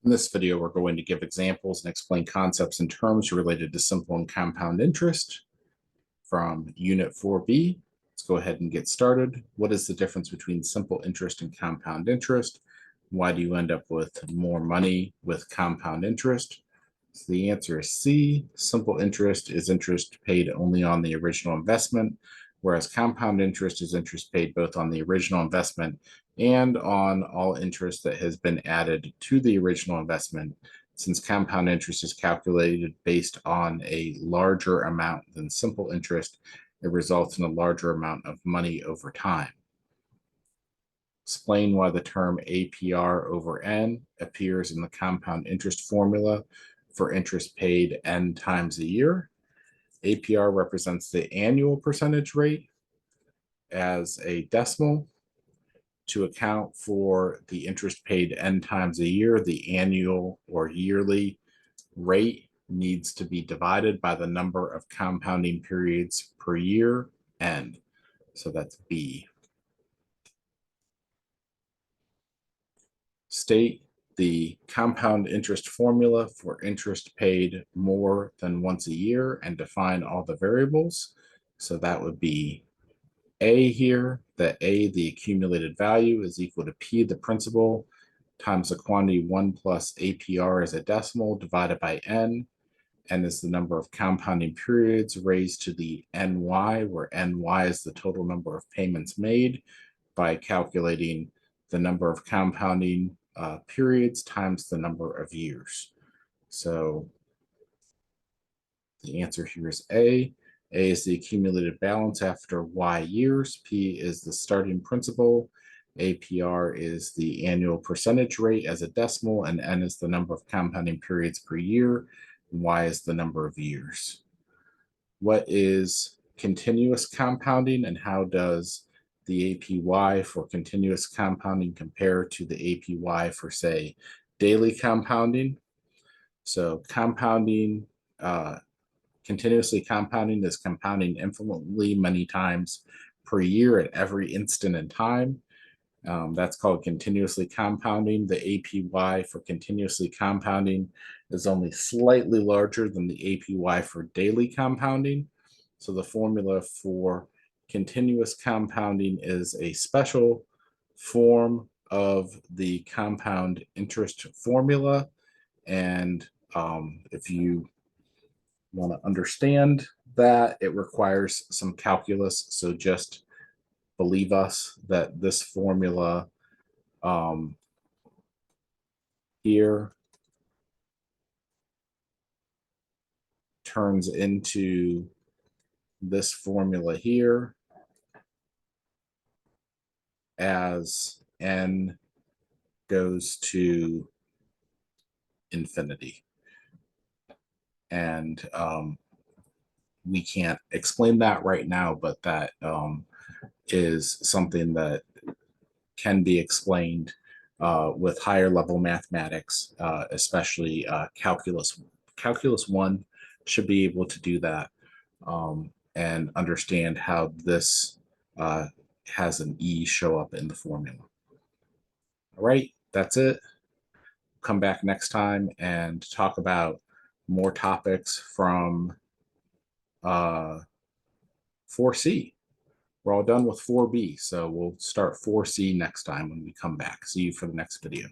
In this video, we're going to give examples and explain concepts and terms related to simple and compound interest from Unit 4B. Let's go ahead and get started. What is the difference between simple interest and compound interest? Why do you end up with more money with compound interest? So the answer is C. Simple interest is interest paid only on the original investment, whereas compound interest is interest paid both on the original investment and on all interest that has been added to the original investment. Since compound interest is calculated based on a larger amount than simple interest, it results in a larger amount of money over time. Explain why the term APR over N appears in the compound interest formula for interest paid N times a year. APR represents the annual percentage rate as a decimal. To account for the interest paid N times a year, the annual or yearly rate needs to be divided by the number of compounding periods per year, N. So that's B. State the compound interest formula for interest paid more than once a year and define all the variables. So that would be A here, that A, the accumulated value, is equal to P, the principal, times the quantity 1 plus APR as a decimal divided by N. N is the number of compounding periods raised to the NY, where NY is the total number of payments made by calculating the number of compounding periods times the number of years. So the answer here is A. A is the accumulated balance after Y years. P is the starting principal. APR is the annual percentage rate as a decimal, and N is the number of compounding periods per year, and Y is the number of years. What is continuous compounding, and how does the APY for continuous compounding compare to the APY for, say, daily compounding? So continuously compounding is compounding infinitely many times per year at every instant in time. That's called continuously compounding. The APY for continuously compounding is only slightly larger than the APY for daily compounding. So the formula for continuous compounding is a special form of the compound interest formula. And if you want to understand that, it requires some calculus. So just believe us that this formula here turns into this formula here as N goes to infinity. And we can't explain that right now, but that is something that can be explained with higher level mathematics, especially calculus. Calculus 1 should be able to do that and understand how this has an E show up in the formula. All right, that's it. Come back next time and talk about more topics from 4C. We're all done with 4B, so we'll start 4C next time when we come back. See you for the next video.